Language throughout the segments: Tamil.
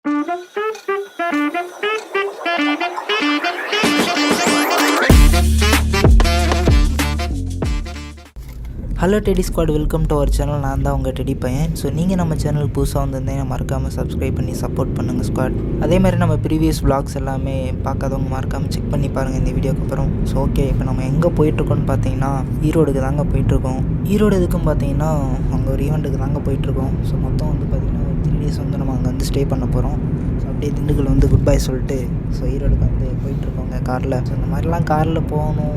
Hello teddy squad, welcome to our channel. நான் தான் உங்கள் டெடி பையன். ஸோ நீங்கள் நம்ம சேனல் புதுசாக வந்திருந்தீங்கன்னா மறக்காமல் சப்ஸ்கிரைப் பண்ணி சப்போர்ட் பண்ணுங்கள் ஸ்குவாட். அதே மாதிரி நம்ம ப்ரீவியஸ் vlogs எல்லாமே பார்க்காதவங்க மறக்காமல் செக் பண்ணி பாருங்கள் இந்த வீடியோக்கு அப்புறம். ஸோ ஓகே, இப்போ நம்ம எங்கே போயிட்டுருக்கோன்னு பார்த்தீங்கன்னா ஈரோடுக்கு தாங்க போயிட்டுருக்கோம். ஈரோடு எதுக்கும் பார்த்தீங்கன்னா அங்கே ஒரு ஈவெண்ட்டுக்கு தாங்க போயிட்டுருக்கோம். ஸோ மொத்தம் வந்து பார்த்திங்கன்னா ஒரு 3 days வந்து நம்ம அங்கே வந்து ஸ்டே பண்ண போகிறோம். ஸோ அப்படியே திண்டுக்கல் வந்து குட் பை சொல்லிட்டு ஸோ ஈரோடுக்கு வந்து போயிட்டுருக்கோங்க காரில். ஸோ இந்த மாதிரிலாம் காரில் போகணும்,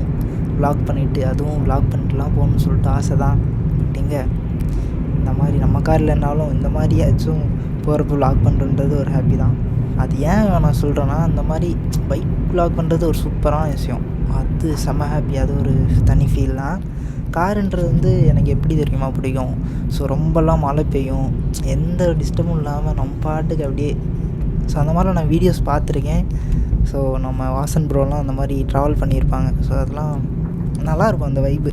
vlog பண்ணிவிட்டு அதுவும் vlog பண்ணிட்டுலாம் போகணுன்னு சொல்லிட்டு ஆசை தான். பட் இங்கே இந்த மாதிரி நம்ம காரில் என்னாலும் இந்த மாதிரியாச்சும் போகிறப்ப vlog பண்ணுறது ஒரு ஹாப்பி தான். அது ஏன் நான் சொல்கிறேன்னா, இந்த மாதிரி பைக் vlog பண்ணுறது ஒரு சூப்பரான விஷயம். அது செம்ம ஹாப்பி, அது ஒரு தனி ஃபீல் தான். காருன்றது வந்து எனக்கு எப்படி தெரியுமா பிடிக்கும். ஸோ ரொம்பலாம் மழை பெய்யும், எந்த டிஸ்டர்பும் இல்லாமல் நம்ம பாட்டுக்கு அப்படியே. ஸோ அந்த மாதிரிலாம் நான் வீடியோஸ் பார்த்துருக்கேன். ஸோ நம்ம வாசன் ப்ரோலாம் அந்த மாதிரி ட்ராவல் பண்ணியிருப்பாங்க. ஸோ அதெல்லாம் நல்லாயிருக்கும் அந்த வைப்பு.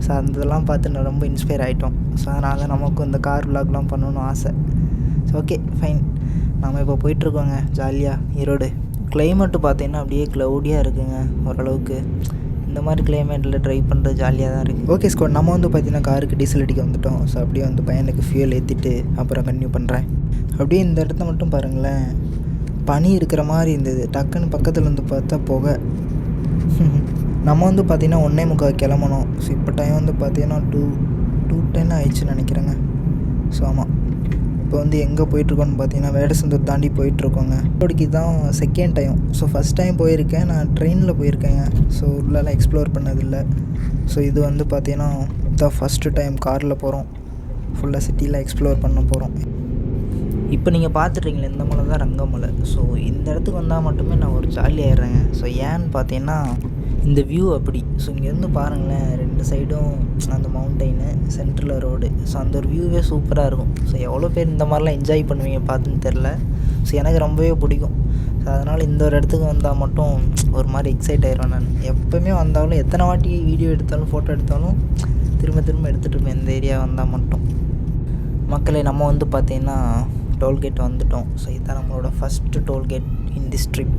ஸோ அந்த இதெல்லாம் பார்த்து நான் ரொம்ப இன்ஸ்பயர் ஆகிட்டோம். ஸோ அதனால் நமக்கும் இந்த கார் விலாக்லாம் பண்ணணும்னு ஆசை. ஸோ ஓகே ஃபைன், நம்ம இப்போ போயிட்டுருக்கோங்க ஜாலியாக ஈரோடு. கிளைமேட்டு பார்த்தீங்கன்னா அப்படியே க்ளவுடியாக இருக்குங்க ஓரளவுக்கு. இந்த மாதிரி கிளைமேட்டில் ட்ரைவ் பண்ணுறது ஜாலியாக தான் இருக்குது. ஓகே ஸ்குவாட், நம்ம வந்து பார்த்திங்கன்னா காருக்கு டீசல் அடிக்க வந்துவிட்டோம். ஸோ அப்படியே வந்து பையனுக்கு ஃபியூல் ஏற்றிட்டு அப்புறம் கன்டினியூ பண்ணுறேன். அப்படியே இந்த இடத்த மட்டும் பாருங்களேன், பனி இருக்கிற மாதிரி இருந்தது. டக்குன்னு பக்கத்தில் வந்து பார்த்தா புகை. நம்ம வந்து பார்த்திங்கன்னா 1:45 கிளம்பணும். ஸோ இப்போ டைம் வந்து பார்த்திங்கன்னா 2:10 ஆயிடுச்சுன்னு நினைக்கிறேங்க. ஸோ ஆமாம், இப்போ வந்து எங்கே போயிட்டுருக்கோன்னு பார்த்தீங்கன்னா வேடசந்தூர் தாண்டி போயிட்டுருக்கோங்க. ஈரோடுக்கு தான் second time. So first time போயிருக்கேன், நான் ட்ரெயினில் போயிருக்கேங்க. ஸோ உள்ளெல்லாம் எக்ஸ்ப்ளோர் பண்ணதில்லை. ஸோ இது வந்து பார்த்திங்கன்னா தான் ஃபஸ்ட்டு டைம் காரில் போகிறோம். ஃபுல்லாக சிட்டியில் எக்ஸ்ப்ளோர் பண்ண போகிறோம். இப்போ நீங்கள் பார்த்துட்றீங்களே, இந்த மலை தான் ரங்கமலை. ஸோ இந்த இடத்துக்கு வந்தால் மட்டுமே நான் ஒரு ஜாலி ஆகிடுறேங்க. ஸோ ஏன்னு பார்த்தீங்கன்னா இந்த வியூ அப்படி. ஸோ இங்கேருந்து பாருங்களேன், 2 சைடும் அந்த மவுண்டெயினு, சென்ட்ரில் ரோடு. ஸோ அந்த ஒரு வியூவே சூப்பராக இருக்கும். ஸோ எவ்வளோ பேர் இந்த மாதிரிலாம் என்ஜாய் பண்ணுவீங்க பார்த்துன்னு தெரில. ஸோ எனக்கு ரொம்பவே பிடிக்கும். ஸோ அதனால் இந்த ஒரு இடத்துக்கு வந்தால் மட்டும் ஒரு மாதிரி எக்ஸைட் ஆகிடுவேன் நான். எப்போவுமே வந்தாலும் எத்தனை வாட்டி வீடியோ எடுத்தாலும் ஃபோட்டோ எடுத்தாலும் திரும்ப எடுத்துகிட்டு இருப்பேன் இந்த ஏரியா வந்தால் மட்டும். மக்களே, நம்ம வந்து பார்த்திங்கன்னா டோல்கேட் வந்துவிட்டோம். ஸோ இதுதான் நம்மளோட first toll gate in this trip.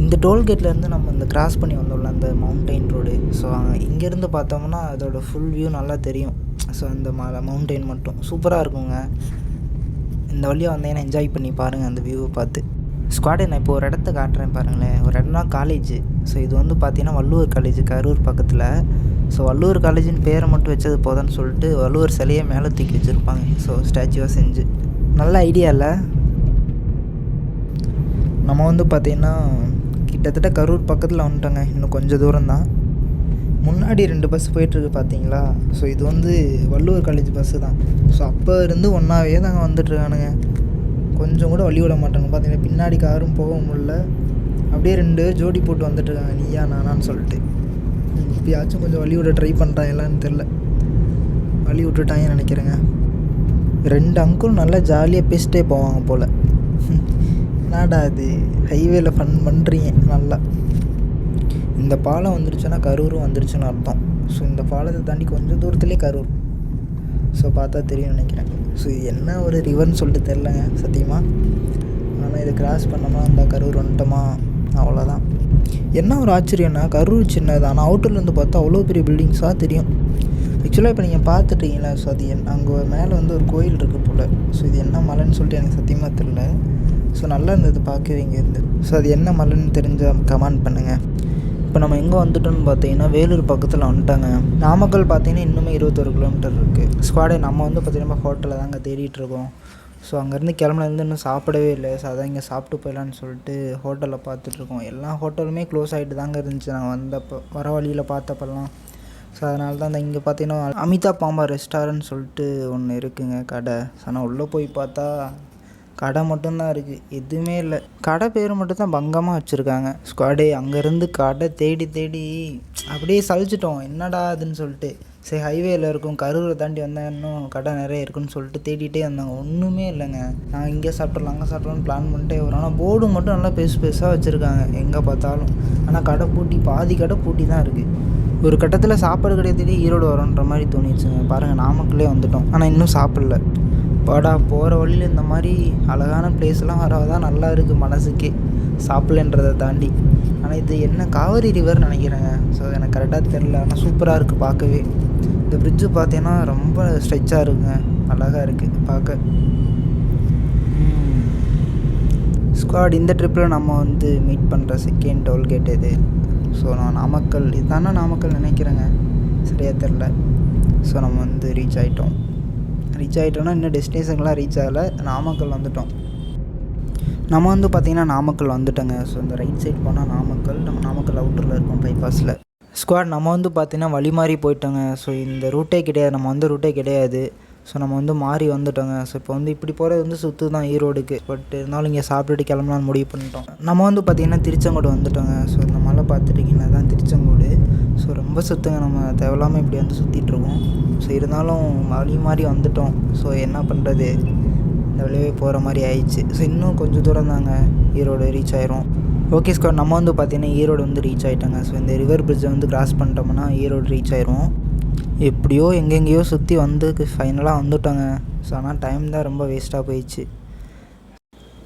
இந்த டோல்கேட்லேருந்து நம்ம இந்த கிராஸ் பண்ணி வந்தோம்ல அந்த மவுண்டெயின் ரோடு. ஸோ இங்கேருந்து பார்த்தோம்னா அதோடய ஃபுல் வியூ நல்லா தெரியும். ஸோ அந்த மவுண்டெயின் மட்டும் சூப்பராக இருக்குங்க. இந்த வழியாக வந்தீங்கன்னா என்ஜாய் பண்ணி பாருங்கள் அந்த வியூவை பார்த்து. ஸ்குவாடே, நான் இப்போ ஒரு இடத்த காட்டுறேன் பாருங்களேன். ஒரு இடம்னா காலேஜ். ஸோ இது வந்து பார்த்திங்கன்னா வள்ளுவர் காலேஜ், கரூர் பக்கத்தில். ஸோ வள்ளுவர் காலேஜின்னு பேரை மட்டும் வச்சது போதான்னு சொல்லிட்டு வள்ளுவர் சிலையை மேலே தூக்கி வச்சுருப்பாங்க. ஸோ ஸ்டாச்சுவாக செஞ்சு நல்ல ஐடியா இல்லை. நம்ம வந்து பார்த்திங்கன்னா கிட்டத்தட்ட கரூர் பக்கத்தில் வந்துட்டோங்க. இன்னும் கொஞ்சம் தூரம் தான். முன்னாடி 2 பஸ் போயிட்டுருக்கு பார்த்தீங்களா. ஸோ இது வந்து வள்ளுவர் காலேஜ் பஸ்ஸு தான். ஸோ அப்போ இருந்து ஒன்றாவே தாங்க வந்துட்டுருக்கானுங்க. கொஞ்சம் கூட வழி விட மாட்டாங்க. பார்த்தீங்கன்னா பின்னாடி காரும் போக முடியல. அப்படியே 2 ஜோடி போட்டு வந்துட்டுருக்காங்க, நீயா நானான்னு சொல்லிட்டு. இப்போயாச்சும் கொஞ்சம் வழி விட ட்ரை பண்ணுறாங்களான்னு தெரில. வழி விட்டுட்டாங்கன்னு நினைக்கிறேங்க. 2 அங்கிளும் நல்லா ஜாலியாக பேசிட்டே போவாங்க போல். என்னடா அது ஹைவேல ஃபன் பண்ணுறீங்க நல்லா. இந்த பாலம் வந்துருச்சுன்னா கரூரும் வந்துருச்சுன்னு அர்த்தம். ஸோ இந்த பாலத்தை தாண்டி கொஞ்சம் தூரத்துலேயே கரூர். ஸோ பார்த்தா தெரியும் நினைக்கிறேன். ஸோ இது என்ன ஒரு ரிவர்னு சொல்லிட்டு தெரிலங்க சத்தியமாக. ஆனால் இதை கிராஸ் பண்ணோமா அந்த கரூர் வந்துட்டோமா, அவ்வளோதான். என்ன ஒரு ஆச்சரியம்னா, கரூர் சின்னது, ஆனால் அவுட்டர்லேருந்து பார்த்தா அவ்வளோ பெரிய பில்டிங்ஸாக தெரியும். ஆக்சுவலாக இப்போ நீங்கள் பார்த்துட்டீங்களா. ஸோ அது அங்கே மேலே வந்து ஒரு கோயில் இருக்குது போல். ஸோ இது என்ன மலைன்னு சொல்லிட்டு எனக்கு சத்தியமாக தெரில. ஸோ நல்லா இருந்தது பார்க்கவே இங்கேருந்து. ஸோ அது என்ன மலைன்னு தெரிஞ்சால் கமெண்ட் பண்ணுங்கள். இப்போ நம்ம எங்கே வந்துட்டோம்னு பார்த்தீங்கன்னா வேலூர் பக்கத்தில் வந்துட்டாங்க. நாமக்கல் பார்த்தீங்கன்னா இன்னுமே 21 கிலோமீட்டர் இருக்குது. ஸ்குவாடே, நம்ம வந்து பார்த்திங்கன்னா ஹோட்டலில் தாங்க தேடிட்டுருக்கோம். ஸோ அங்கேருந்து கிளம்புலேருந்து இன்னும் சாப்பிடவே இல்லை. ஸோ அதான் இங்கே சாப்பிட்டு போயிடலான்னு சொல்லிட்டு ஹோட்டலில் பார்த்துட்ருக்கோம். எல்லா ஹோட்டலுமே க்ளோஸ் ஆகிட்டு தாங்க இருந்துச்சு நாங்கள் வந்தப்போ, வர வழியில் பார்த்தப்பெல்லாம். ஸோ அதனால தான் இந்த இங்கே பார்த்தீங்கன்னா அமிதா பாம்பா ரெஸ்டாரண்ட் சொல்லிட்டு ஒன்று இருக்குங்க கடை. ஆனால் உள்ளே போய் பார்த்தா கடை மட்டும்தான் இருக்குது, எதுவுமே இல்லை. கடை பேர் மட்டும் தான் பங்கமாக வச்சுருக்காங்க. ஸ்குவாடே, அங்கேருந்து கடை தேடி அப்படியே சலிச்சிட்டோம். என்னடா அதுன்னு சொல்லிட்டு. சரி ஹைவேயில் இருக்கும், கரூரை தாண்டி வந்தால் இன்னும் கடை நிறைய இருக்குன்னு சொல்லிட்டு தேடிகிட்டே இருந்தாங்க. ஒன்றுமே இல்லைங்க. நான் இங்கே சாப்பிட்றலாம் அங்கே சாப்பிட்றலான்னு பிளான் பண்ணிட்டே வரோம். ஆனால் போர்டு மட்டும் நல்லா பெருசாக வச்சுருக்காங்க எங்கே பார்த்தாலும். ஆனால் கடை பூட்டி, பாதி கடை பூட்டி தான் இருக்குது. ஒரு கட்டத்தில் சாப்பாடு கிடையாது, ஈரோடு வரோன்ற மாதிரி தோணிடுச்சுங்க. பாருங்கள், நாமக்கல்லே வந்துட்டோம், ஆனால் இன்னும் சாப்பிடல. பாடா போகிற வழியில் இந்த மாதிரி அழகான பிளேஸ்லாம் வரதான் நல்லா இருக்குது மனசுக்கே, சாப்பிட்லன்றதை தாண்டி. ஆனால் இது என்ன காவேரி ரிவர் நினைக்கிறேங்க. ஸோ எனக்கு கரெக்டாக தெரில. ஆனால் சூப்பராக இருக்குது பார்க்கவே. இந்த பிரிட்ஜு பார்த்தீங்கன்னா ரொம்ப ஸ்ட்ரெச்சாக இருக்குங்க, அழகாக இருக்குது பார்க்க. ஸ்குவாட், இந்த ட்ரிப்பில் நம்ம வந்து மீட் பண்ணுற செகண்ட் டோல்கேட் இது. ஸோ நான் நாமக்கல், இதுதானே நாமக்கல் நினைக்கிறேங்க, சரியாக தெரில. ஸோ நம்ம வந்து ரீச் ஆகிட்டோன்னா இன்னும் டெஸ்டினேஷன்லாம் ரீச் ஆகலை, நாமக்கல் வந்துவிட்டோம். நம்ம வந்து பார்த்திங்கன்னா நாமக்கல் வந்துட்டோங்க. ஸோ இந்த ரைட் சைட் போனால் நாமக்கல், நம்ம நாமக்கல் அவுட்டரில் இருக்கோம் பைபாஸில். ஸ்குவாட், நம்ம வந்து பார்த்திங்கன்னா வழி மாறி போயிட்டோங்க. ஸோ இந்த ரூட்டே கிடையாது, நம்ம வந்து ரூட்டே கிடையாது. ஸோ நம்ம வந்து மாறி வந்துட்டோங்க. ஸோ இப்போ வந்து இப்படி போகிறது வந்து சுற்று தான் ஈரோடுக்கு. பட் இருந்தாலும் இங்கே சாப்பிட்டுட்டு கிளம்பலான்னு முடிவு பண்ணிட்டோம். நம்ம வந்து பார்த்திங்கன்னா திருச்செங்கோடு வந்துட்டோங்க. ஸோ இந்த மலை பார்த்துட்டிங்கன்னா தான் திருச்செங்கோடு. ஸோ ரொம்ப சுற்றுங்க, நம்ம தேவையில்லாமல் இப்படி வந்து சுற்றிட்டுருக்கோம். ஸோ இருந்தாலும் வழி மாறி வந்துட்டோம். ஸோ என்ன பண்ணுறது, இந்த வழியே போகிற மாதிரி ஆயிடுச்சு. ஸோ இன்னும் கொஞ்சம் தூரம் தாங்க ஈரோடு ரீச் ஆயிரும். ஓகே ஸ்குவாட், நம்ம வந்து பார்த்திங்கன்னா ஈரோடு வந்து ரீச் ஆகிட்டோங்க. ஸோ இந்த ரிவர் பிரிட்ஜை வந்து கிராஸ் பண்ணிட்டோம்னா ஈரோடு ரீச் ஆயிரும். எப்படியோ எங்கெங்கேயோ சுற்றி வந்து ஃபைனலாக வந்துட்டோங்க. ஸோ ஆனால் டைம் தான் ரொம்ப வேஸ்ட்டாக போயிடுச்சு.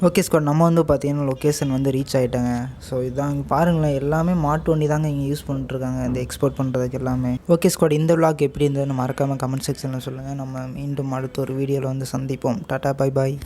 ஓகே ஸ்குவாட், நம்ம வந்து பார்த்திங்கன்னா லொக்கேஷன் வந்து ரீச் ஆகிட்டாங்க. ஸோ இதான் இங்கே பாருங்களேன், எல்லாமே மாட்டு வண்டி தாங்க இங்கே யூஸ் பண்ணிட்டுருக்காங்க இந்த எக்ஸ்போர்ட் பண்ணுறதுக்கு எல்லாமே. ஓகே ஸ்குவாட், இந்த விளாக் எப்படி இருந்ததுன்னு மறக்காமல் கமெண்ட் செக்ஷனில் சொல்லுங்கள். நம்ம மீண்டும் அடுத்த ஒரு வீடியோவில் வந்து சந்திப்போம். Tata, bye bye.